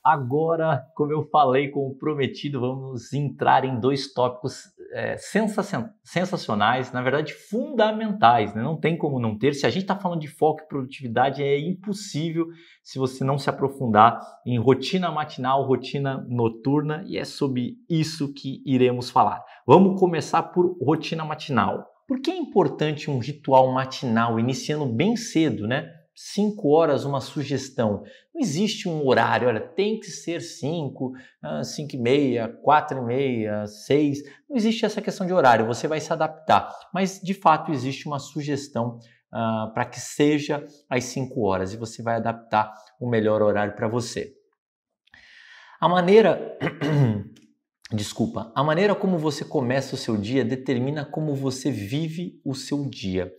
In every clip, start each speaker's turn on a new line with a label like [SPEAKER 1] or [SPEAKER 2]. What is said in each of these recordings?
[SPEAKER 1] Agora, como eu falei, como prometido, vamos entrar em dois tópicos sensacionais, na verdade fundamentais, né? Não tem como não ter. Se a gente está falando de foco e produtividade, é impossível se você não se aprofundar em rotina matinal, rotina noturna, e é sobre isso que iremos falar. Vamos começar por rotina matinal. Por que é importante um ritual matinal, iniciando bem cedo, né? 5 horas, uma sugestão. Não existe um horário, olha, tem que ser 5, 5 e meia, 4 e meia, 6. Não existe essa questão de horário, você vai se adaptar. Mas, de fato, existe uma sugestão para que seja às 5 horas e você vai adaptar o melhor horário para você. A maneira... Desculpa, a maneira como você começa o seu dia determina como você vive o seu dia.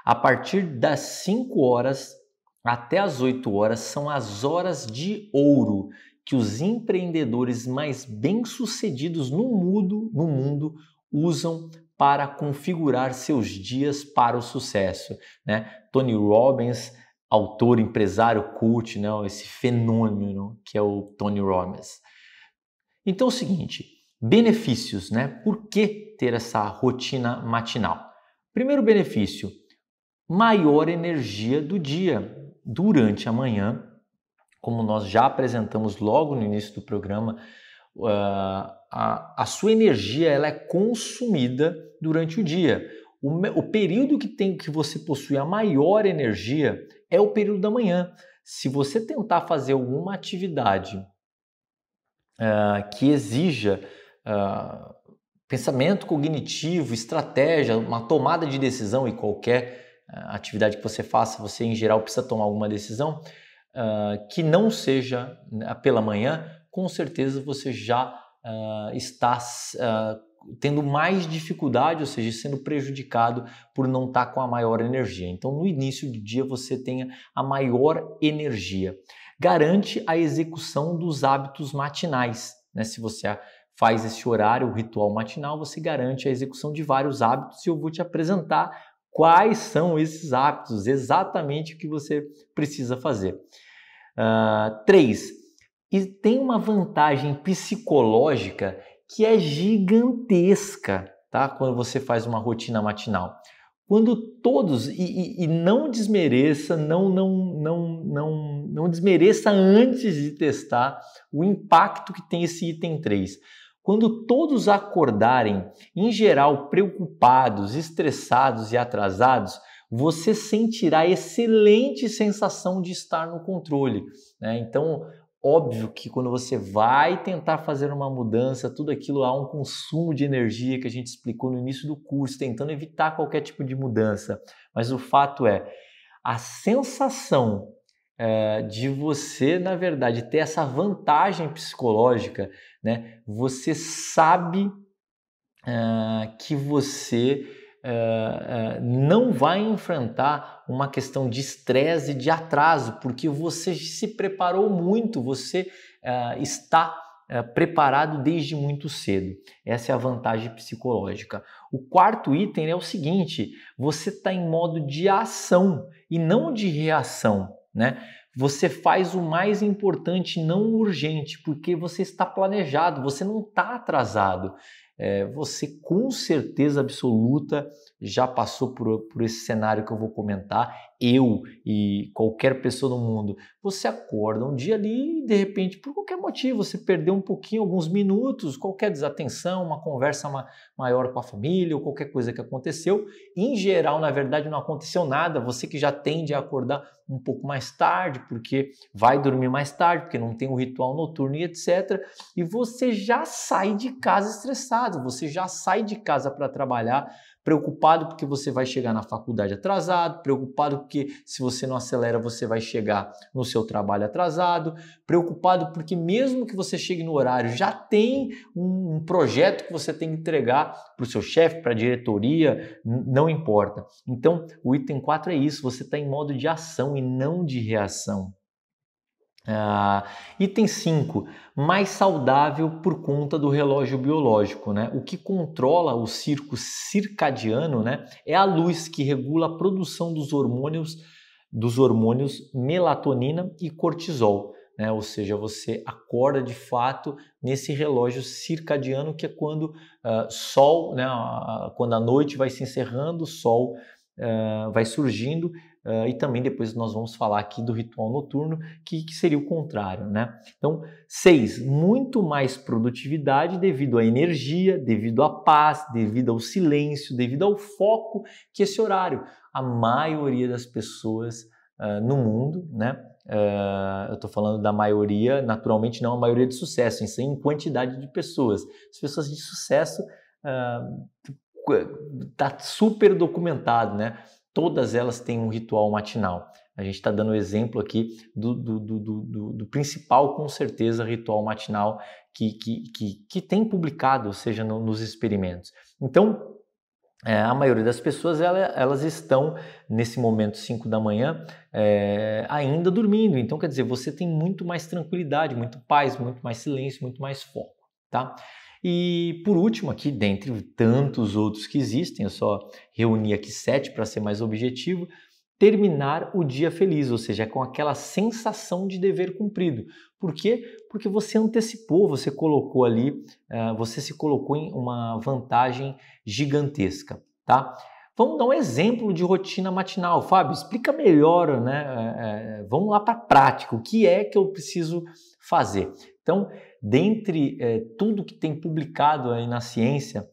[SPEAKER 1] A partir das 5 horas até as 8 horas são as horas de ouro que os empreendedores mais bem-sucedidos no mundo usam para configurar seus dias para o sucesso, né? Tony Robbins, autor, empresário, coach, né? Esse fenômeno que é o Tony Robbins. Então é o seguinte, benefícios, né? Por que ter essa rotina matinal? Primeiro benefício, maior energia do dia. Durante a manhã, como nós já apresentamos logo no início do programa, a sua energia ela é consumida durante o dia. O período que você possui a maior energia é o período da manhã. Se você tentar fazer alguma atividade que exija pensamento cognitivo, estratégia, uma tomada de decisão, e qualquer atividade que você faça, você em geral precisa tomar alguma decisão, que não seja pela manhã, com certeza você já está tendo mais dificuldade, ou seja, sendo prejudicado por não estar com a maior energia. Então, no início do dia, você tenha a maior energia. Garante a execução dos hábitos matinais, né? Se você faz esse horário, o ritual matinal, você garante a execução de vários hábitos e eu vou te apresentar quais são esses hábitos, exatamente o que você precisa fazer. 3. E tem uma vantagem psicológica que é gigantesca, tá? Quando você faz uma rotina matinal. Quando todos, e não desmereça, não desmereça antes de testar o impacto que tem esse item 3. Quando todos acordarem, em geral preocupados, estressados e atrasados, você sentirá a excelente sensação de estar no controle, né? Então, óbvio que quando você vai tentar fazer uma mudança, tudo aquilo há um consumo de energia que a gente explicou no início do curso, tentando evitar qualquer tipo de mudança. Mas o fato é, a sensação de você, na verdade, ter essa vantagem psicológica, né? Você sabe que você não vai enfrentar uma questão de estresse e de atraso, porque você se preparou muito, você está preparado desde muito cedo. Essa é a vantagem psicológica. O quarto item é o seguinte, você está em modo de ação e não de reação, né? Você faz o mais importante, não o urgente, porque você está planejado, você não está atrasado. Você com certeza absoluta já passou por esse cenário que eu vou comentar, eu e qualquer pessoa no mundo. Você acorda um dia ali e de repente, por qualquer motivo, você perdeu um pouquinho, alguns minutos, qualquer desatenção, uma conversa maior com a família ou qualquer coisa que aconteceu. Em geral, na verdade, não aconteceu nada, você que já tende a acordar um pouco mais tarde, porque vai dormir mais tarde, porque não tem um ritual noturno e etc. E você já sai de casa estressado, você já sai de casa para trabalhar preocupado porque você vai chegar na faculdade atrasado, preocupado porque se você não acelera você vai chegar no seu trabalho atrasado, preocupado porque mesmo que você chegue no horário já tem um projeto que você tem que entregar para o seu chefe, para a diretoria, não importa. Então o item 4 é isso, você está em modo de ação e não de reação. Item 5, mais saudável por conta do relógio biológico, né? O que controla o ciclo circadiano, né, é a luz que regula a produção dos hormônios melatonina e cortisol. né? Ou seja, você acorda de fato nesse relógio circadiano, que é quando sol, né? Quando a noite vai se encerrando, o sol vai surgindo, e também depois nós vamos falar aqui do ritual noturno, que seria o contrário, né? Então, 6, muito mais produtividade devido à energia, devido à paz, devido ao silêncio, devido ao foco que esse horário, a maioria das pessoas no mundo, né? Eu estou falando da maioria, naturalmente não a maioria de sucesso, isso em quantidade de pessoas. As pessoas de sucesso está super documentado, né? Todas elas têm um ritual matinal. A gente está dando o exemplo aqui do principal, com certeza, ritual matinal que tem publicado, ou seja, nos experimentos. Então, a maioria das pessoas elas estão nesse momento 5 da manhã ainda dormindo. Então, quer dizer, você tem muito mais tranquilidade, muito paz, muito mais silêncio, muito mais foco, tá? E por último aqui, dentre tantos outros que existem, eu só reuni aqui 7 para ser mais objetivo, terminar o dia feliz, ou seja, com aquela sensação de dever cumprido. Por quê? Porque você antecipou, você colocou ali, você se colocou em uma vantagem gigantesca, tá? Vamos dar um exemplo de rotina matinal. Fábio, explica melhor, né? Vamos lá para a prática, o que é que eu preciso fazer? Então, dentre tudo que tem publicado aí na ciência,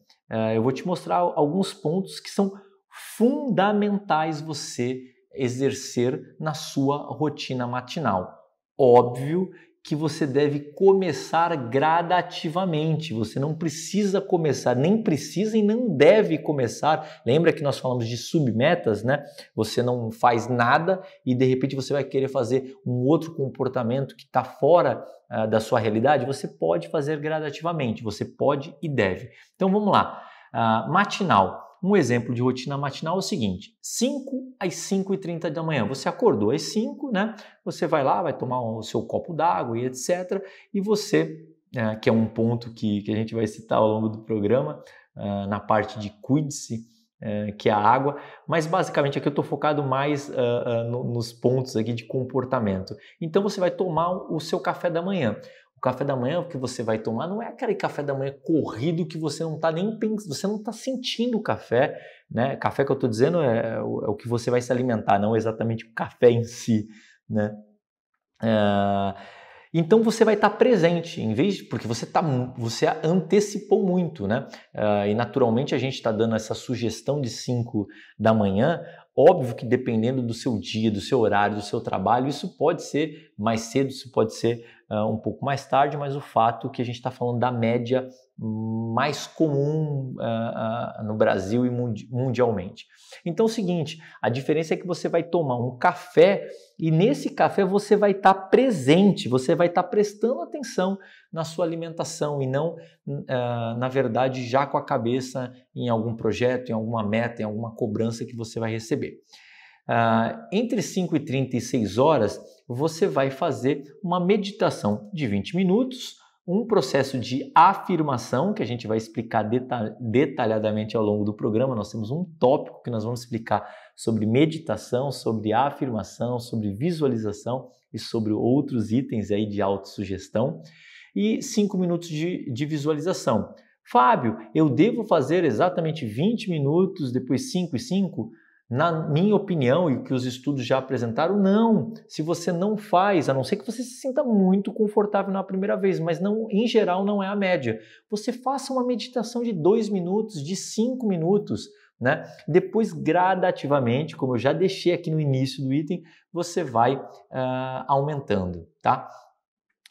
[SPEAKER 1] eu vou te mostrar alguns pontos que são fundamentais você exercer na sua rotina matinal. Óbvio que você deve começar gradativamente, você não precisa começar, nem precisa e não deve começar. Lembra que nós falamos de submetas, né? Você não faz nada e de repente você vai querer fazer um outro comportamento que está fora da sua realidade. Você pode fazer gradativamente, você pode e deve. Então vamos lá, matinal. Um exemplo de rotina matinal é o seguinte: 5 às 5h30 da manhã. Você acordou às 5, né? Você vai lá, vai tomar o seu copo d'água e etc. E você, que é um ponto que a gente vai citar ao longo do programa, na parte de cuide-se, que é a água, mas basicamente aqui eu estou focado mais nos pontos aqui de comportamento. Então você vai tomar o seu café da manhã. O café da manhã que você vai tomar não é aquele café da manhã corrido que você não está nem pensando, você não está sentindo o café, né? Café que eu estou dizendo é o que você vai se alimentar, não exatamente o café em si, né? Então você vai estar presente, em vez de, porque você antecipou muito, né? E naturalmente a gente está dando essa sugestão de 5 da manhã. Óbvio que dependendo do seu dia, do seu horário, do seu trabalho, isso pode ser mais cedo, isso pode ser um pouco mais tarde, mas o fato é que a gente está falando da média mais comum no Brasil e mundialmente. Então é o seguinte, a diferença é que você vai tomar um café e nesse café você vai estar presente, você vai estar prestando atenção na sua alimentação e não, na verdade, já com a cabeça em algum projeto, em alguma meta, em alguma cobrança que você vai receber. Entre 5h30 e 6 horas, você vai fazer uma meditação de 20 minutos, um processo de afirmação que a gente vai explicar detalhadamente ao longo do programa. Nós temos um tópico que nós vamos explicar sobre meditação, sobre afirmação, sobre visualização e sobre outros itens aí de autossugestão. E 5 minutos de visualização. Fábio, eu devo fazer exatamente 20 minutos, depois 5 e 5? Na minha opinião, e o que os estudos já apresentaram, não. Se você não faz, a não ser que você se sinta muito confortável na primeira vez, mas não, em geral não é a média. Você faça uma meditação de 2 minutos, de 5 minutos, né? Depois, gradativamente, como eu já deixei aqui no início do item, você vai aumentando, tá?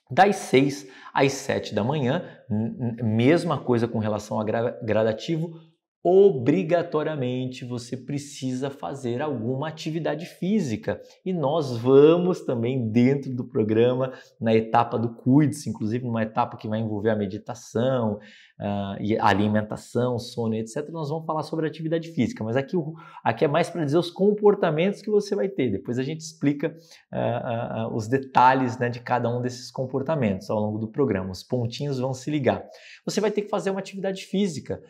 [SPEAKER 1] Das 6 às 7 da manhã, mesma coisa com relação a gradativo, obrigatoriamente você precisa fazer alguma atividade física e nós vamos também dentro do programa na etapa do cuide-se, inclusive numa etapa que vai envolver a meditação, e a alimentação, sono, etc. Nós vamos falar sobre atividade física, mas aqui é mais para dizer os comportamentos que você vai ter. Depois a gente explica os detalhes, né, de cada um desses comportamentos ao longo do programa. Os pontinhos vão se ligar. Você vai ter que fazer uma atividade física.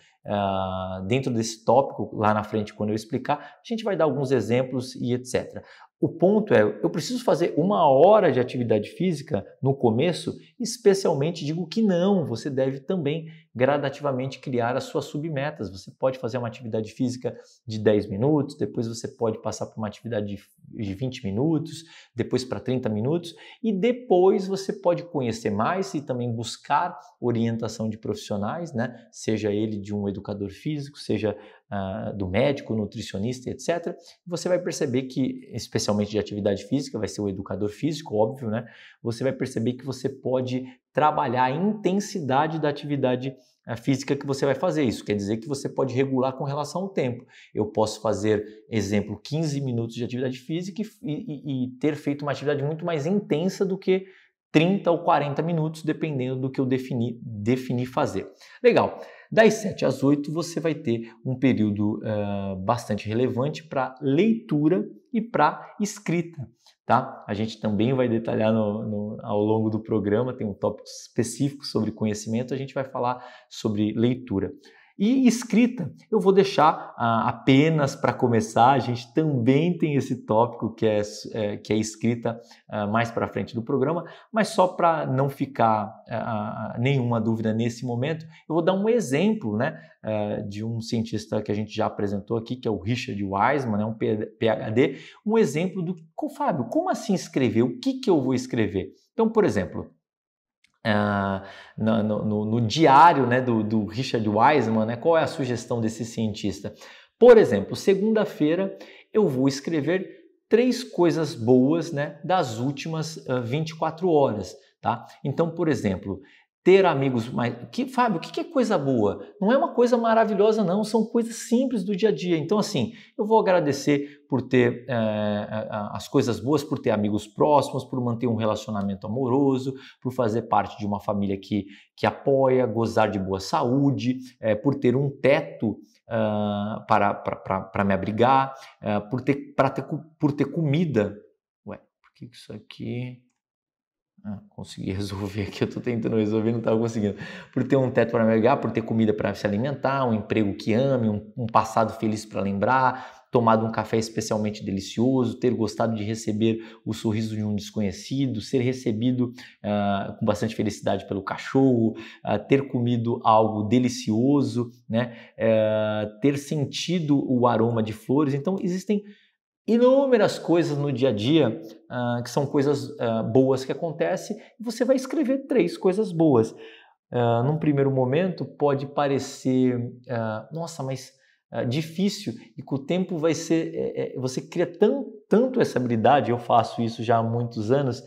[SPEAKER 1] Dentro desse tópico, lá na frente, quando eu explicar, a gente vai dar alguns exemplos e etc. O ponto é, eu preciso fazer 1 hora de atividade física no começo, especialmente digo que não, você deve também gradativamente criar as suas submetas. Você pode fazer uma atividade física de 10 minutos, depois você pode passar por uma atividade de 20 minutos, depois para 30 minutos, e depois você pode conhecer mais e também buscar orientação de profissionais, né? Seja ele de um educador físico, seja do médico, nutricionista, etc. Você vai perceber que, especialmente de atividade física, vai ser o educador físico, óbvio, né? Você vai perceber que você pode trabalhar a intensidade da atividade física que você vai fazer. Isso quer dizer que você pode regular com relação ao tempo. Eu posso fazer, exemplo, 15 minutos de atividade física e ter feito uma atividade muito mais intensa do que 30 ou 40 minutos, dependendo do que eu defini fazer. Legal. Das 7 às 8 você vai ter um período bastante relevante para leitura e para escrita. Tá? A gente também vai detalhar ao longo do programa, tem um tópico específico sobre conhecimento, a gente vai falar sobre leitura. E escrita, eu vou deixar apenas para começar, a gente também tem esse tópico que é escrita mais para frente do programa, mas só para não ficar nenhuma dúvida nesse momento, eu vou dar um exemplo, né, de um cientista que a gente já apresentou aqui, que é o Richard Wiseman, né, um PhD, um exemplo do... Fábio, como assim escrever? O que eu vou escrever? Então, por exemplo... no diário, né, do Richard Wiseman, né, qual é a sugestão desse cientista? Por exemplo, segunda-feira eu vou escrever 3 coisas boas, né, das últimas 24 horas. Tá? Então, por exemplo, ter amigos mais... Fábio, o que é coisa boa? Não é uma coisa maravilhosa, não. São coisas simples do dia a dia. Então, assim, eu vou agradecer por ter as coisas boas, por ter amigos próximos, por manter um relacionamento amoroso, por fazer parte de uma família que apoia, gozar de boa saúde, por ter um teto para me abrigar, por ter comida. Ué, por que isso aqui... consegui resolver aqui, eu estou tentando resolver, não estava conseguindo. Por ter um teto para me abrigar, por ter comida para se alimentar, um emprego que ame, um passado feliz para lembrar, tomado um café especialmente delicioso, ter gostado de receber o sorriso de um desconhecido, ser recebido com bastante felicidade pelo cachorro, ter comido algo delicioso, né? Ter sentido o aroma de flores. Então, existem inúmeras coisas no dia a dia que são coisas boas que acontecem e você vai escrever 3 coisas boas. Num primeiro momento pode parecer, nossa, mas difícil, e com o tempo vai ser, você cria tanto essa habilidade, eu faço isso já há muitos anos,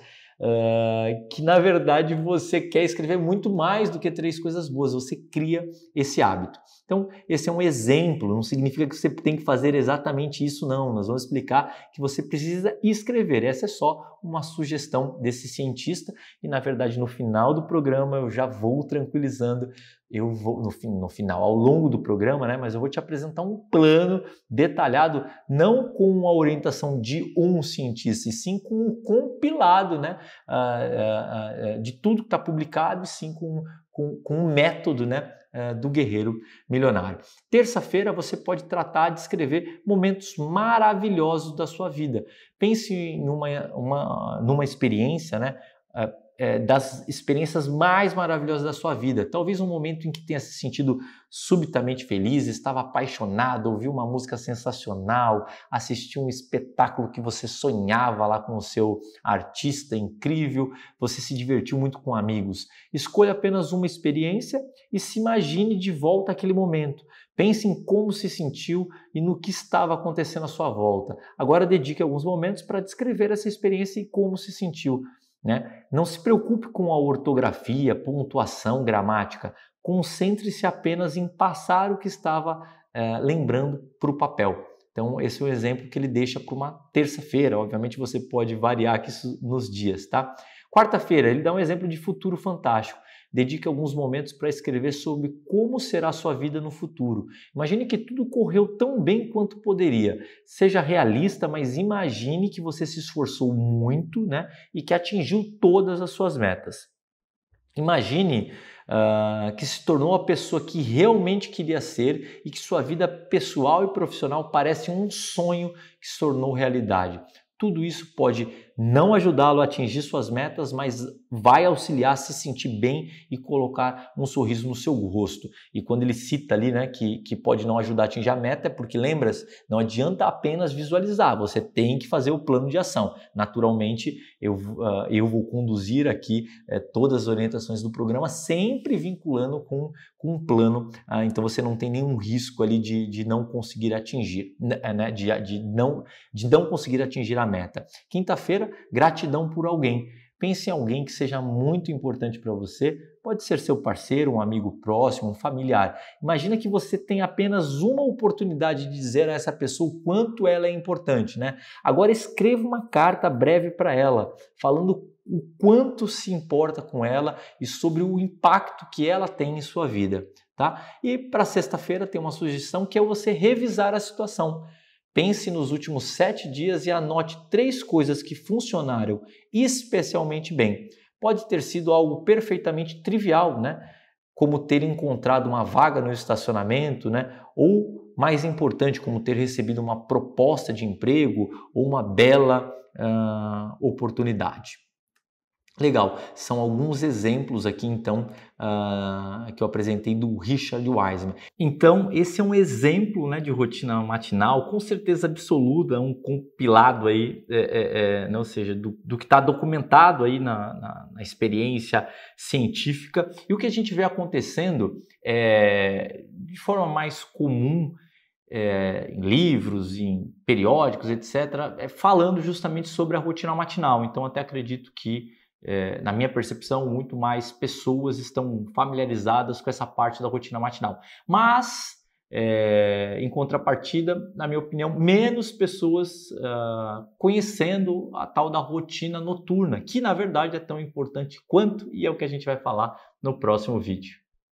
[SPEAKER 1] que na verdade você quer escrever muito mais do que 3 coisas boas, você cria esse hábito. Então, esse é um exemplo, não significa que você tem que fazer exatamente isso, não. Nós vamos explicar que você precisa escrever. Essa é só uma sugestão desse cientista e, na verdade, no final do programa eu já vou tranquilizando. Eu vou, no final, ao longo do programa, né? Mas eu vou te apresentar um plano detalhado, não com a orientação de um cientista, e sim com um compilado, né? De tudo que está publicado, e sim com um método, né? Do guerreiro milionário. Terça-feira você pode tratar de escrever momentos maravilhosos da sua vida. Pense em numa experiência, né? Das experiências mais maravilhosas da sua vida. Talvez um momento em que tenha se sentido subitamente feliz, estava apaixonado, ouviu uma música sensacional, assistiu um espetáculo que você sonhava lá com o seu artista incrível, você se divertiu muito com amigos. Escolha apenas uma experiência e se imagine de volta àquele momento. Pense em como se sentiu e no que estava acontecendo à sua volta. Agora dedique alguns momentos para descrever essa experiência e como se sentiu. Né? Não se preocupe com a ortografia, pontuação, gramática. Concentre-se apenas em passar o que estava lembrando para o papel. Então, esse é o exemplo que ele deixa para uma terça-feira. Obviamente, você pode variar aqui nos dias, tá? Quarta-feira, ele dá um exemplo de futuro fantástico. Dedique alguns momentos para escrever sobre como será a sua vida no futuro. Imagine que tudo correu tão bem quanto poderia. Seja realista, mas imagine que você se esforçou muito, né, e que atingiu todas as suas metas. Imagine que se tornou a pessoa que realmente queria ser e que sua vida pessoal e profissional parece um sonho que se tornou realidade. Tudo isso pode não ajudá-lo a atingir suas metas, mas vai auxiliar a se sentir bem e colocar um sorriso no seu rosto. E quando ele cita ali, né, que pode não ajudar a atingir a meta, é porque, lembra-se, não adianta apenas visualizar, você tem que fazer o plano de ação. Naturalmente, eu vou conduzir aqui todas as orientações do programa, sempre vinculando com um plano, então você não tem nenhum risco ali de não conseguir atingir, né, de não conseguir atingir a meta. Quinta-feira, gratidão por alguém. Pense em alguém que seja muito importante para você, pode ser seu parceiro, um amigo próximo, um familiar. Imagina que você tem apenas uma oportunidade de dizer a essa pessoa o quanto ela é importante, né? Agora escreva uma carta breve para ela, falando o quanto se importa com ela e sobre o impacto que ela tem em sua vida, tá? E para sexta-feira tem uma sugestão que é você revisar a situação. Pense nos últimos 7 dias e anote 3 coisas que funcionaram especialmente bem. Pode ter sido algo perfeitamente trivial, né? Como ter encontrado uma vaga no estacionamento, né? Ou, mais importante, como ter recebido uma proposta de emprego ou uma bela oportunidade. Legal, são alguns exemplos aqui então que eu apresentei do Richard Wiseman. Então esse é um exemplo, né, de rotina matinal, com certeza absoluta, um compilado aí, ou seja, do que está documentado aí na experiência científica. E o que a gente vê acontecendo de forma mais comum em livros, em periódicos, etc., falando justamente sobre a rotina matinal. Então até acredito que na minha percepção, muito mais pessoas estão familiarizadas com essa parte da rotina matinal. Mas, em contrapartida, na minha opinião, menos pessoas conhecendo a tal da rotina noturna, que na verdade é tão importante quanto, e é o que a gente vai falar no próximo vídeo.